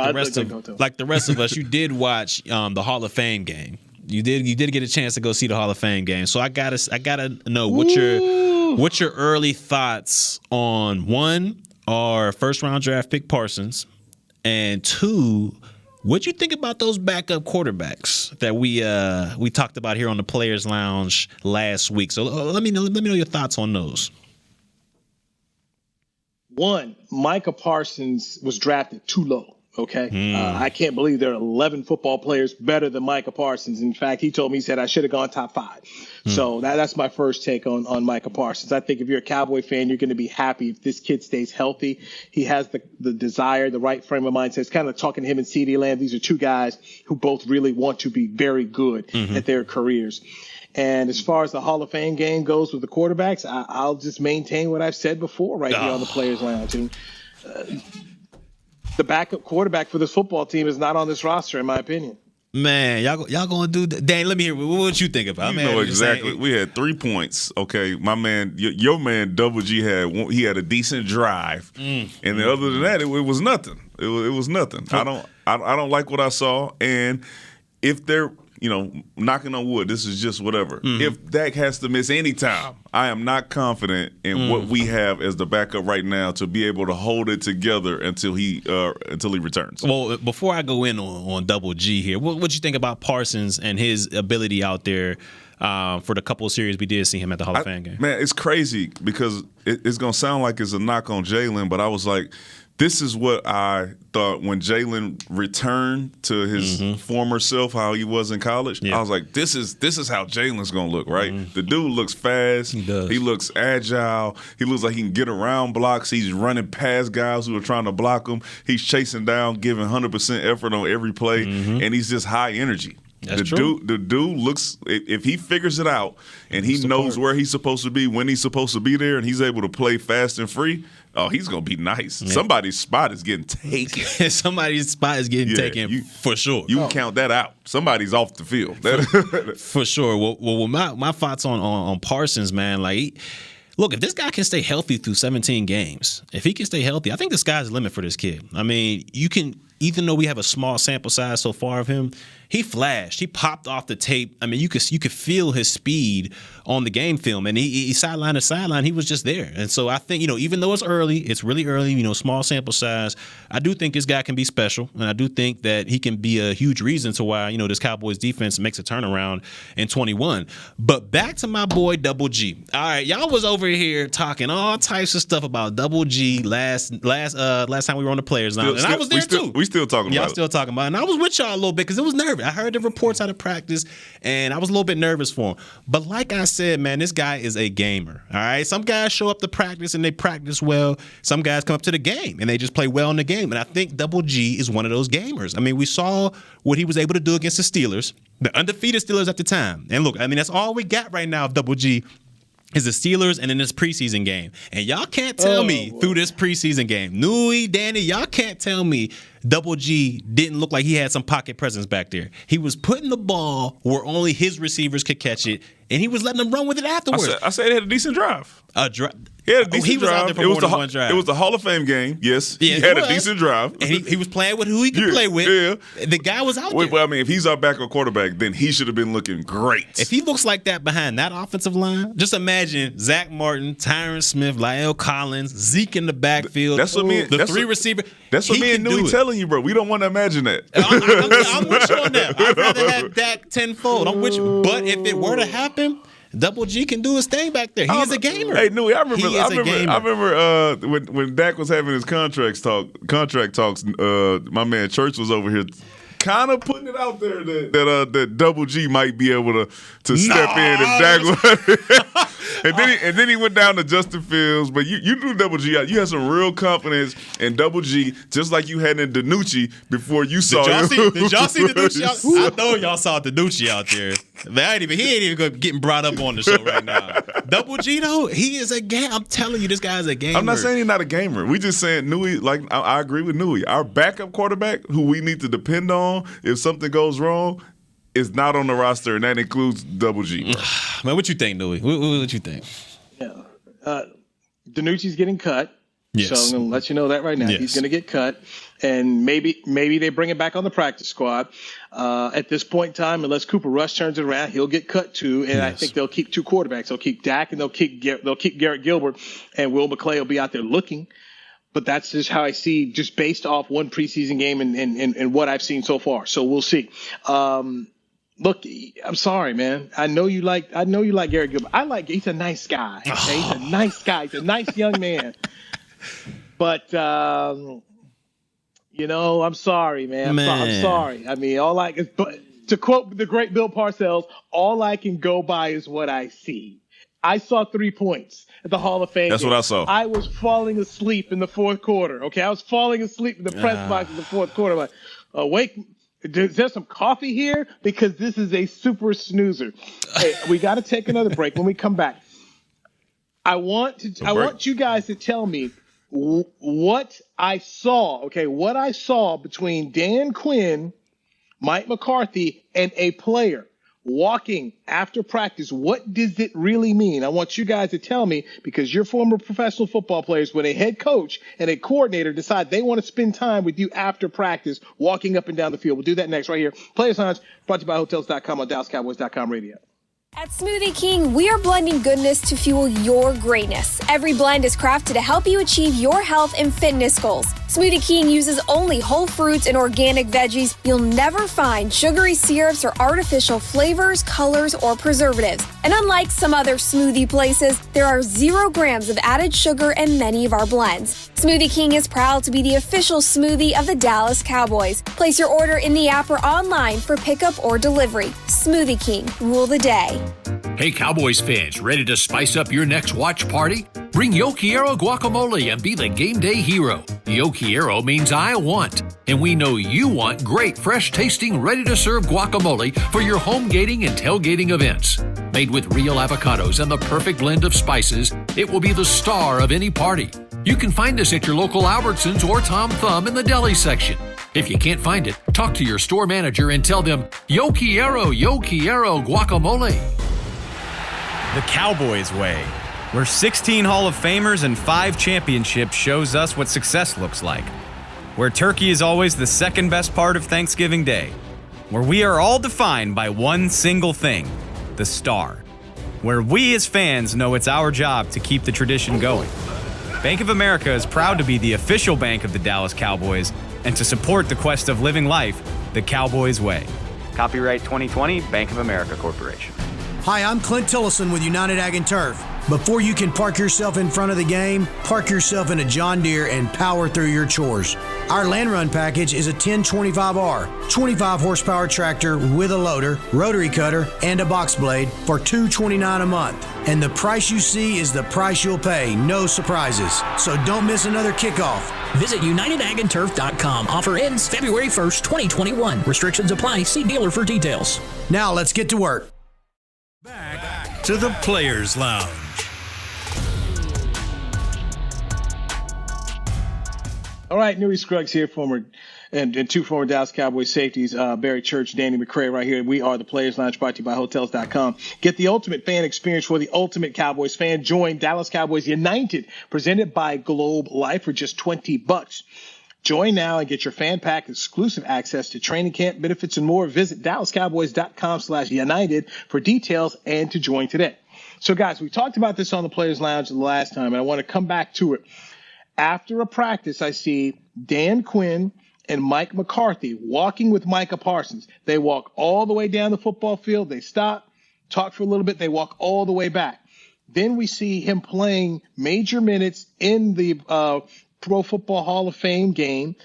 the rest of us, you did watch the Hall of Fame game. You did get a chance to go see the Hall of Fame game. So I gotta know what's your early thoughts on, one, our first round draft pick Parsons, and two, what'd you think about those backup quarterbacks that we talked about here on the Players Lounge last week? So let me know your thoughts on those.
One, Micah Parsons was drafted too low. Okay, I can't believe there are 11 football players better than Micah Parsons. In fact, he told me, he said I should have gone top 5. So that's my first take on Micah Parsons. I think if you're a Cowboy fan, you're going to be happy if this kid stays healthy. He has the desire, the right frame of mind. So it's kind of talking to him and CeeDee Lamb. These are two guys who both really want to be very good at their careers. And as far as the Hall of Fame game goes with the quarterbacks, I'll just maintain what I've said before here on the Players Lounge. And, the backup quarterback for this football team is not on this roster, in my opinion.
Man, y'all gonna do that? Dan, let me hear what you think about.
You know exactly. We had 3 points. Okay, my man, your man Double G had a decent drive, and then other than that, it was nothing. It was nothing. I don't like what I saw, and if they're knocking on wood, this is just whatever. If Dak has to miss any time, I am not confident in what we have as the backup right now to be able to hold it together until he returns.
Well, before I go in on Double G here, what you think about Parsons and his ability out there for the couple of series we did see him at the Hall of Fame game?
Man, it's crazy because it's going to sound like it's a knock on Jalen, but I was like, this is what I thought when Jalen returned to his former self, how he was in college. Yeah. I was like, this is how Jalen's going to look, right? The dude looks fast.
He does.
He looks agile. He looks like he can get around blocks. He's running past guys who are trying to block him. He's chasing down, giving 100% effort on every play, and he's just high energy.
That's true.
The dude looks, if he figures it out and he knows where he's supposed to be, when he's supposed to be there, and he's able to play fast and free, he's going to be nice. Yeah. Somebody's spot is getting taken.
Somebody's spot is getting taken for sure.
You can count that out. Somebody's off the field.
For sure. Well, my thoughts on Parsons, man, look, if this guy can stay healthy through 17 games, if he can stay healthy, I think the sky's the limit for this kid. I mean, even though we have a small sample size so far of him, he flashed. He popped off the tape. I mean, you could feel his speed on the game film, and he sideline to sideline, he was just there. And so I think, even though it's really early, small sample size, I do think this guy can be special, and I do think that he can be a huge reason to why, this Cowboys defense makes a turnaround in 21. But back to my boy Double G. All right, y'all was over here talking all types of stuff about Double G last time we were on the Players Lounge, and I was there too.
We still talking about it.
Y'all still talking about it. And I was with y'all a little bit because it was nervous. I heard the reports out of practice, and I was a little bit nervous for him. But like I said, man, this guy is a gamer, all right? Some guys show up to practice, and they practice well. Some guys come up to the game, and they just play well in the game. And I think Double G is one of those gamers. I mean, we saw what he was able to do against the Steelers, the undefeated Steelers at the time. And look, I mean, that's all we got right now of Double G is the Steelers and in this preseason game. And y'all can't tell me through this preseason game, Newy, Danny, y'all can't tell me Double G didn't look like he had some pocket presence back there. He was putting the ball where only his receivers could catch it, and he was letting them run with it afterwards.
I said he had a decent drive. He had a decent
he was
drive.
Out there for more than one drive.
It was the Hall of Fame game. Yes, he had a decent drive.
And he was playing with who he could play with. Yeah. The guy was out there.
Well, I mean, if he's our backup quarterback, then he should have been looking great.
If he looks like that behind that offensive line, just imagine Zach Martin, Tyron Smith, La'el Collins, Zeke in the backfield.
That's what me.
The three receiver.
That's what me and Newy telling you, bro. We don't want to imagine that.
I'm with you on that. I'd rather have Dak tenfold. I'm with you. But if it were to happen, Double G can do his thing back there. He is a gamer.
Hey, Newy, I remember when Dak was having his contract talks. My man Church was over here, kind of putting it out there that Double G might be able to step in if Dak was. And then he went down to Justin Fields. But you knew Double G. You had some real confidence in Double G, just like you had in DiNucci before you saw him.
Did y'all see DiNucci? I know y'all saw DiNucci out there. But he ain't even getting brought up on the show right now. Double G, though, he is a gamer. I'm telling you, this guy's a gamer.
I'm not saying he's not a gamer. We just saying Newy, like I agree with Newy. Our backup quarterback, who we need to depend on if something goes wrong, is not on the roster, and that includes Double G.
Man, what you think, Newy? What you think?
Yeah. DiNucci's getting cut.
Yes.
So I'm going to let you know that right now.
Yes.
He's going to get cut. And maybe they bring him back on the practice squad. At this point in time, unless Cooper Rush turns it around, he'll get cut too. And I think they'll keep two quarterbacks. They'll keep Dak and they'll keep Garrett Gilbert, and Will McCray will be out there looking. But that's just how I see, just based off one preseason game and what I've seen so far. So we'll see. Look, I'm sorry, man. I know you like Garrett Gilbert. He's a nice guy. Okay? He's a nice guy. He's a nice young man. But I'm sorry, man. I'm sorry. I mean, but to quote the great Bill Parcells, all I can go by is what I see. I saw 3 points at the Hall of Fame.
That's what I saw.
I was falling asleep in the fourth quarter. Okay, I was falling asleep in the press box in the fourth quarter. I'm like, wake. Is there some coffee here? Because this is a super snoozer. Hey, we got to take another break. When we come back, I want you guys to tell me what I saw. Okay, what I saw between Dan Quinn, Mike McCarthy, and a player. walking after practice, what does it really mean? I want you guys to tell me, because you're former professional football players. When a head coach and a coordinator decide they want to spend time with you after practice, walking up and down the field. We'll do that next right here. Players Lounge, brought to you by Hotels.com on DallasCowboys.com radio.
At Smoothie King, we are blending goodness to fuel your greatness. Every blend is crafted to help you achieve your health and fitness goals. Smoothie King uses only whole fruits and organic veggies. You'll never find sugary syrups or artificial flavors, colors, or preservatives. And unlike some other smoothie places, there are 0 grams of added sugar in many of our blends. Smoothie King is proud to be the official smoothie of the Dallas Cowboys. Place your order in the app or online for pickup or delivery. Smoothie King, rule the day.
Hey, Cowboys fans, ready to spice up your next watch party? Bring Yo Quiero guacamole and be the game day hero. Yo Quiero means I want, and we know you want great, fresh-tasting, ready-to-serve guacamole for your home gating and tailgating events. Made with real avocados and the perfect blend of spices, it will be the star of any party. You can find us at your local Albertsons or Tom Thumb in the deli section. If you can't find it, talk to your store manager and tell them, Yo Quiero guacamole.
The Cowboys way, where 16 Hall of Famers and 5 championships shows us what success looks like. Where turkey is always the second best part of Thanksgiving Day. Where we are all defined by one single thing, the star. Where we as fans know it's our job to keep the tradition going. Bank of America is proud to be the official bank of the Dallas Cowboys and to support the quest of living life the Cowboys way.
Copyright 2020, Bank of America Corporation.
Hi, I'm Clint Tillison with United Ag and Turf. Before you can park yourself in front of the game, park yourself in a John Deere and power through your chores. Our Land Run package is a 1025R, 25 horsepower tractor with a loader, rotary cutter, and a box blade for $229 a month. And the price you see is the price you'll pay, no surprises. So don't miss another kickoff.
Visit UnitedAgAndTurf.com. Offer ends February 1st, 2021. Restrictions apply. See dealer for details.
Now let's get to work.
Back to the Players Lounge.
All right, Newy Scruggs here, and 2 former Dallas Cowboys safeties, Barry Church, Danny McCray right here. We are the Players Lounge, brought to you by Hotels.com. Get the ultimate fan experience for the ultimate Cowboys fan. Join Dallas Cowboys United, presented by Globe Life for just $20. Join now and get your fan pack, exclusive access to training camp benefits and more. Visit DallasCowboys.com/United for details and to join today. So, guys, we talked about this on the Players Lounge the last time, and I want to come back to it. After a practice, I see Dan Quinn and Mike McCarthy walking with Micah Parsons. They walk all the way down the football field. They stop, talk for a little bit. They walk all the way back. Then we see him playing major minutes in the Pro Football Hall of Fame game,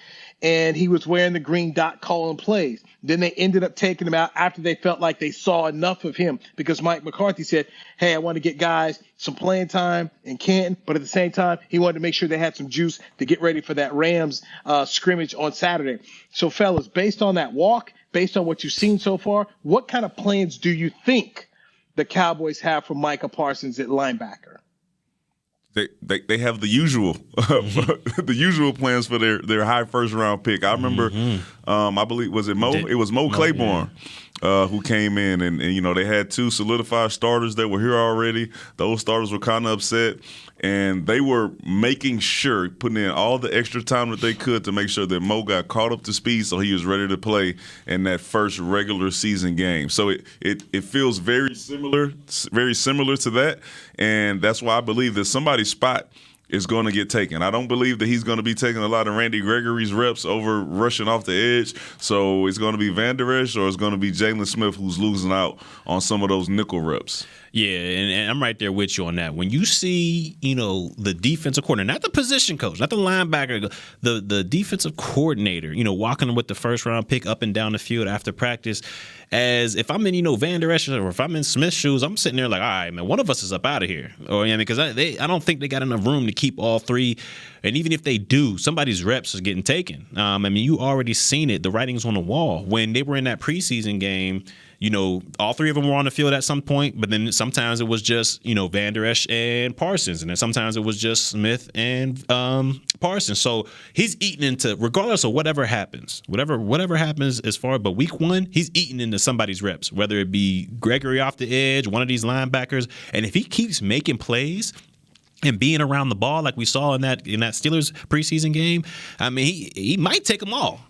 and he was wearing the green dot calling plays. Then they ended up taking him out after they felt like they saw enough of him, because Mike McCarthy said, hey, I want to get guys some playing time in Canton, but at the same time, he wanted to make sure they had some juice to get ready for that Rams scrimmage on Saturday. So, fellas, based on that walk, based on what you've seen so far, what kind of plans do you think the Cowboys have for Micah Parsons at linebacker?
They have the usual the usual plans for their high first round pick. I remember, I believe, was it Mo? It was Mo Claiborne who came in, and they had 2 solidified starters that were here already. Those starters were kind of upset, and they were making sure, putting in all the extra time that they could to make sure that Mo got caught up to speed so he was ready to play in that first regular season game. So it feels very similar to that, and that's why I believe that somebody's spot is going to get taken. I don't believe that he's going to be taking a lot of Randy Gregory's reps over rushing off the edge. So it's going to be Van Der Esch, or it's going to be Jalen Smith who's losing out on some of those nickel reps.
Yeah, and I'm right there with you on that. When you see, the defensive coordinator, not the position coach, not the linebacker, the defensive coordinator, walking with the first round pick up and down the field after practice, as if I'm in, Van Der Esch, or if I'm in Smith's shoes, I'm sitting there like, all right, man, one of us is up out of here. Or because I don't think they got enough room to keep all 3. And even if they do, somebody's reps is getting taken. You already seen it. The writing's on the wall. When they were in that preseason game, all three of them were on the field at some point, but then sometimes it was just, Van Der Esch and Parsons, and then sometimes it was just Smith and Parsons. So he's eating into, regardless of whatever happens as far, but week one, he's eating into somebody's reps, whether it be Gregory off the edge, one of these linebackers, and if he keeps making plays and being around the ball like we saw in that Steelers preseason game, I mean, he might take them all,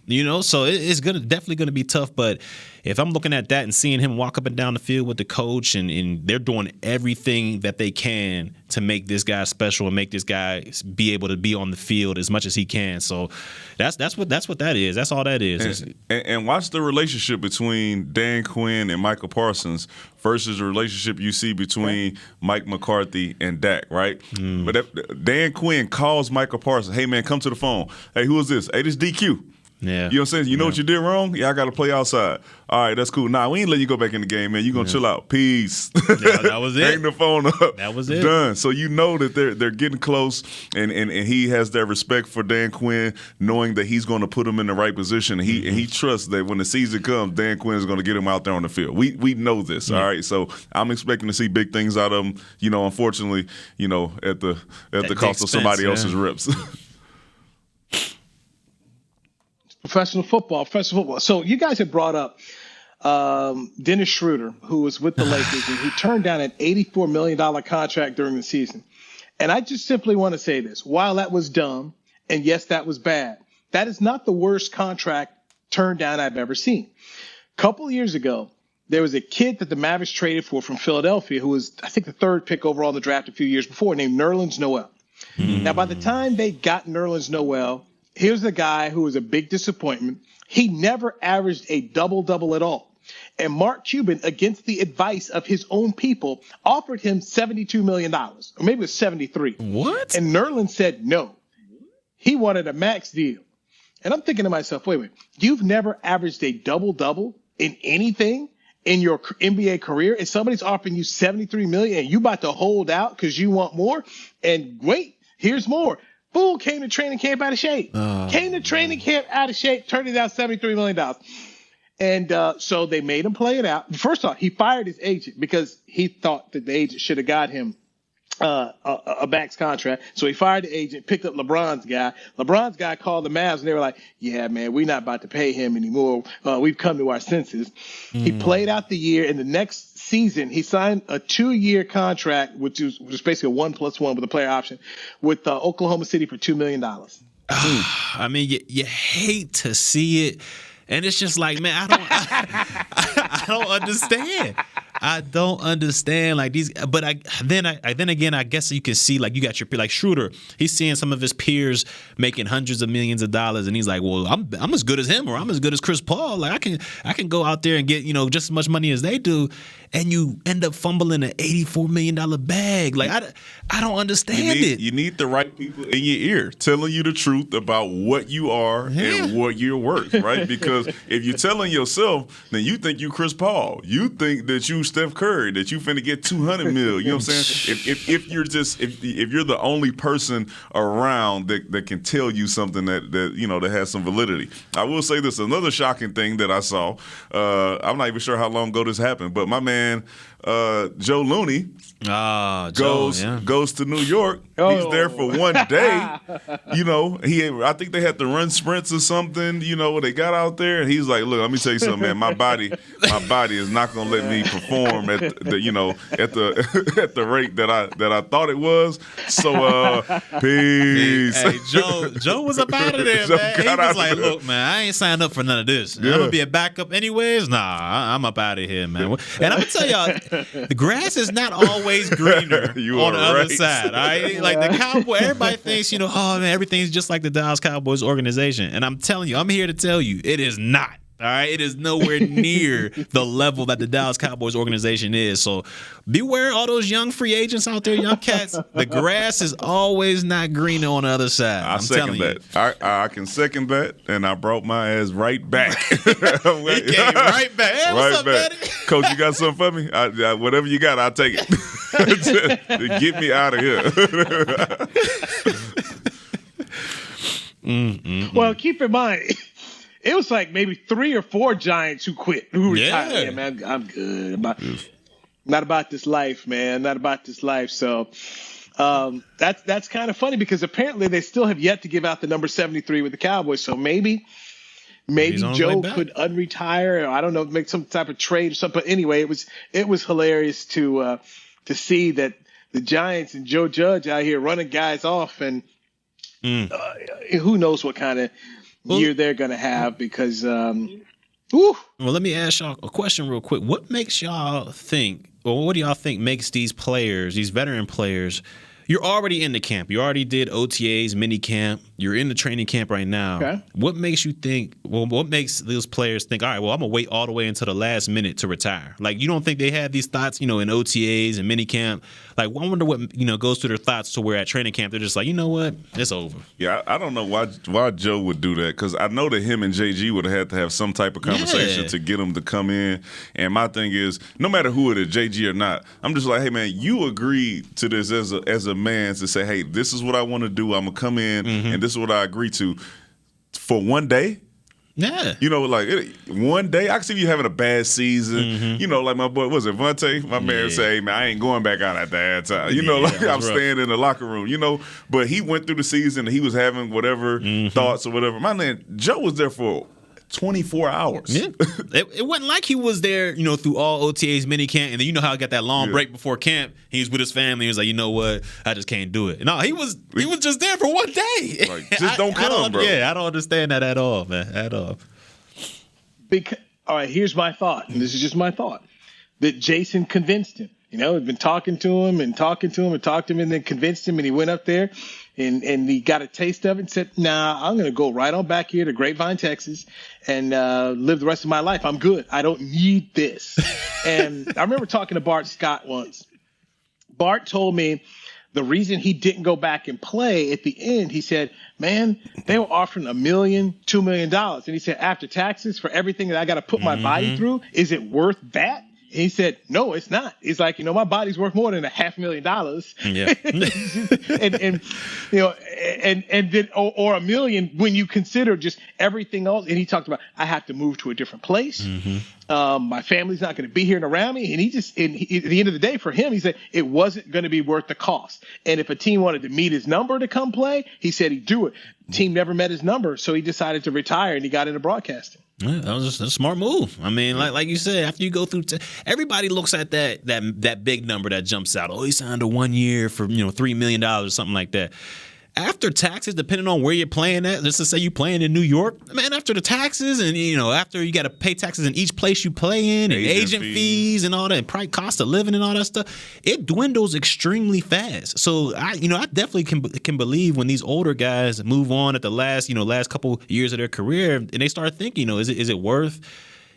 So it's definitely gonna be tough. But if I'm looking at that and seeing him walk up and down the field with the coach, and they're doing everything that they can to make this guy special and make this guy be able to be on the field as much as he can. So that's what that is. That's all that is.
And watch the relationship between Dan Quinn and Micah Parsons versus the relationship you see between Mike McCarthy and Dak, right? But Dan Quinn calls Micah Parsons, "Hey, man, come to the phone. Hey, who is this? Hey, this DQ.
Yeah.
You know what I'm saying? You know what you did wrong? Yeah, I got to play outside. All right, that's cool. Nah, we ain't let you go back in the game, man. You going to chill out. Peace."
Yeah, that was it.
Hang the phone up.
That was it.
Done. So you know that they're getting close, and he has that respect for Dan Quinn, knowing that he's going to put him in the right position. And he trusts that when the season comes, Dan Quinn is going to get him out there on the field. We know this, all right? So I'm expecting to see big things out of him, unfortunately, at the cost of somebody else's reps.
Professional football. So you guys have brought up Dennis Schroeder, who was with the Lakers, and he turned down an $84 million contract during the season. And I just simply want to say this. While that was dumb, and yes, that was bad, that is not the worst contract turned down I've ever seen. A couple of years ago, there was a kid that the Mavericks traded for from Philadelphia who was, I think, the third pick overall in the draft a few years before, named Nerlens Noel. Now, by the time they got Nerlens Noel, here's a guy who was a big disappointment. He never averaged a double-double at all. And Mark Cuban, against the advice of his own people, offered him $72 million, or maybe it was 73.
What?
And Nerlens said no. He wanted a max deal. And I'm thinking to myself, wait, you've never averaged a double-double in anything in your NBA career, and somebody's offering you $73 million, and you about to hold out because you want more? And wait, here's more. Fool came to training camp out of shape. Turned it down $73 million. And so they made him play it out. First off, he fired his agent because he thought that the agent should have got him a max contract. So he fired the agent, picked up LeBron's guy. LeBron's guy called the Mavs, and they were like, "Yeah, man, we're not about to pay him anymore. We've come to our senses." He played out the year, and the next season he signed a 2-year contract, which was basically a 1+1 with a player option, with Oklahoma City for $2 million.
I mean, you hate to see it, and it's just like, man, I don't understand. I don't understand like these, but then again, I guess you can see like you got your like Schroeder. He's seeing some of his peers making hundreds of millions of dollars, and he's like, well, I'm as good as him, or I'm as good as Chris Paul. Like I can go out there and get just as much money as they do, and you end up fumbling an $84 million bag. Like I don't understand it.
You need the right people in your ear telling you the truth about what you are and what you're worth, right? Because if you're telling yourself, then you think you Chris Paul. You think that you Steph Curry, that you finna get $200 million. You know what I'm saying? If you're the only person around that can tell you something that has some validity. I will say this, another shocking thing that I saw. I'm not even sure how long ago this happened, but my man Joe Looney goes to New York. He's there for one day. I think they had to run sprints or something. They got out there, and he's like, "Look, let me tell you something, man. My body is not gonna let me perform at the rate that I thought it was. So peace."
Hey, Joe was up out of there, man. He was like, "Look, man, I ain't signed up for none of this. I'm gonna be a backup anyways. Nah, I'm up out of here, man." And I'm gonna tell y'all, the grass is not always greener on the other side. All right, like the Cowboys, everybody thinks, oh man, everything's just like the Dallas Cowboys organization, and I'm telling you, I'm here to tell you, it is not. All right, it is nowhere near the level that the Dallas Cowboys organization is. So beware all those young free agents out there, young cats. The grass is always not greener on the other side. I'm
second
telling
that. I can second that, and I brought my ass right back.
He came right back. Hey, what's up, Daddy?
Coach, you got something for me? Whatever you got, I'll take it. Get me out of here.
Well, keep in mind, it was like maybe 3 or 4 Giants who quit, who retired.
Yeah.
Yeah, man, I'm good. Not about this life, man. Not about this life. So that's kind of funny because apparently they still have yet to give out the number 73 with the Cowboys. So maybe Joe could unretire, or I don't know, make some type of trade or something. But anyway, it was hilarious to see that the Giants and Joe Judge out here running guys off, and who knows what kind of year they're going to have because. Well,
let me ask y'all a question real quick. What makes y'all think, or what do y'all think makes these players, these veteran players, you're already in the camp. You already did OTAs, mini camp. You're in the training camp right now. Okay. What makes you think, what makes those players think, all right, well, I'm going to wait all the way until the last minute to retire? Like, you don't think they have these thoughts, in OTAs and mini camp? Like, I wonder what, goes through their thoughts to where at training camp, they're just like, you know what? It's over.
Yeah, I don't know why Joe would do that, because I know that him and JG would have had to have some type of conversation to get him to come in. And my thing is, no matter who it is, JG or not, I'm just like, hey, man, you agreed to this as a man to say, hey, this is what I want to do. I'm going to come in, and this is what I agree to for one day.
Yeah.
One day, I can see you having a bad season. Like my boy, was it Vontae? My man say, hey, man, I ain't going back out at the halftime. I'm staying in the locker room, But he went through the season and he was having whatever thoughts or whatever. My man, Joe was there for 24 hours.
Yeah. It wasn't like he was there, through all OTAs, mini camp, and then how I got that long break before camp. He was with his family. He was like, you know what? I just can't do it. No, he was just there for one day.
Like, just don't come, bro.
Yeah, I don't understand that at all, man. At all.
All right, here's my thought, and this is just my thought, that Jason convinced him. He'd been talking to him, and then convinced him, and he went up there. And he got a taste of it and said, nah, I'm going to go right on back here to Grapevine, Texas, and live the rest of my life. I'm good. I don't need this. And I remember talking to Bart Scott once. Bart told me the reason he didn't go back and play at the end, he said, man, they were offering $1 million, $2 million. And he said, after taxes, for everything that I got to put my body through, is it worth that? And he said, no, it's not. He's like, my body's worth more than $500,000.
Yeah.
and then or $1 million when you consider just everything else. And he talked about, I have to move to a different place. My family's not going to be here and around me. And at the end of the day, for him, he said it wasn't going to be worth the cost. And if a team wanted to meet his number to come play, he said he'd do it. Team never met his number, so he decided to retire and he got into broadcasting.
Yeah, that was a smart move. I mean, like you said, after you go through, everybody looks at that big number that jumps out. Oh, he signed a 1 year for $3 million or something like that. After taxes, depending on where you're playing at, let's just say you're playing in New York, man, after the taxes and, after you got to pay taxes in each place you play in and agent fees and all that, price, cost of living and all that stuff, it dwindles extremely fast. So, I definitely can believe when these older guys move on at the last couple years of their career and they start thinking, is it worth...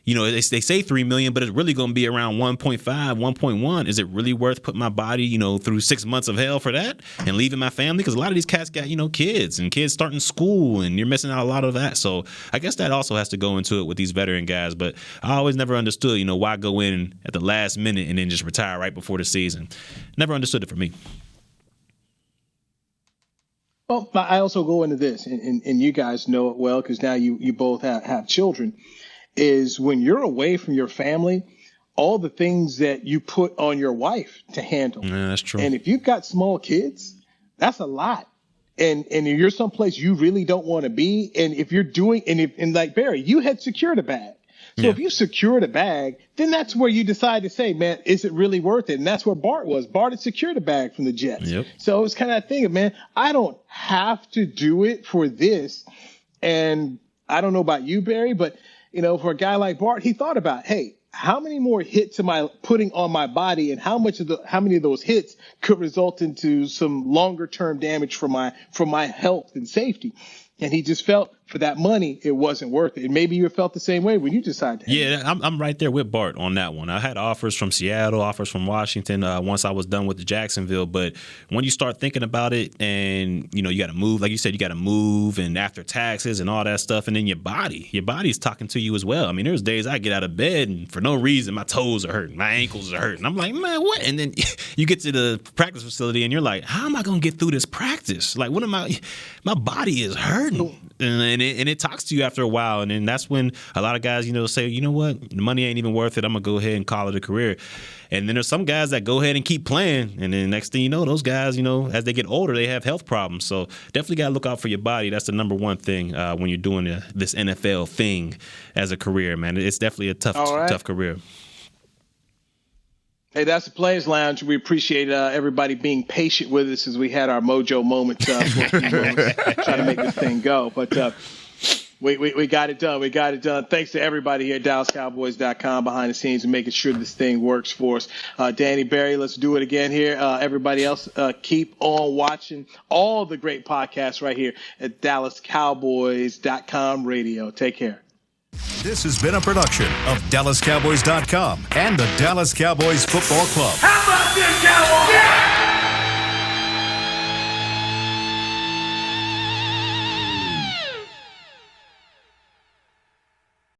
they say $3 million, but it's really going to be around 1.5, 1.1. Is it really worth putting my body, through 6 months of hell for that and leaving my family? Because a lot of these cats got, kids and kids starting school, and you're missing out a lot of that. So I guess that also has to go into it with these veteran guys. But I always never understood, why go in at the last minute and then just retire right before the season. Never understood it for me.
Well, I also go into this, and you guys know it well because now you both have children. Is when you're away from your family, all the things that you put on your wife to handle.
Yeah, that's true.
And if you've got small kids, that's a lot. And you're someplace you really don't want to be. And if you're doing, and like Barry, you had secured a bag. So if you secured a bag, then that's where you decide to say, man, is it really worth it? And that's where Bart was. Bart had secured a bag from the Jets.
Yep.
So it was kind of that thing of, man, I don't have to do it for this. And I don't know about you, Barry, but for a guy like Bart, he thought about, hey, how many more hits am I putting on my body, and how many of those hits could result into some longer term damage for my health and safety? And he just felt for that money, it wasn't worth it. And maybe you felt the same way when you decided to.
Yeah, I'm right there with Bart on that one. I had offers from Seattle, offers from Washington once I was done with the Jacksonville. But when you start thinking about it and, you got to move, like you said, you got to move and after taxes and all that stuff. And then your body's talking to you as well. I mean, there's days I get out of bed and for no reason, my toes are hurting, my ankles are hurting. I'm like, man, what? And then you get to the practice facility and you're like, how am I going to get through this practice? Like, my body is hurting. And and it talks to you after a while, and then that's when a lot of guys, say, you know what, the money ain't even worth it. I'm gonna go ahead and call it a career. And then there's some guys that go ahead and keep playing, and then next thing you know, those guys, as they get older, they have health problems. So definitely got to look out for your body. That's the number one thing when you're doing this NFL thing as a career, man. It's definitely a tough career.
Hey, that's the Players Lounge. We appreciate everybody being patient with us as we had our mojo moment for a few moments, trying to make this thing go. But we got it done. We got it done. Thanks to everybody here at DallasCowboys.com behind the scenes and making sure this thing works for us. Danny, Barry, let's do it again here. Everybody else, keep on watching all the great podcasts right here at DallasCowboys.com radio. Take care.
This has been a production of DallasCowboys.com and the Dallas Cowboys Football Club.
How about this, Cowboys? Yeah!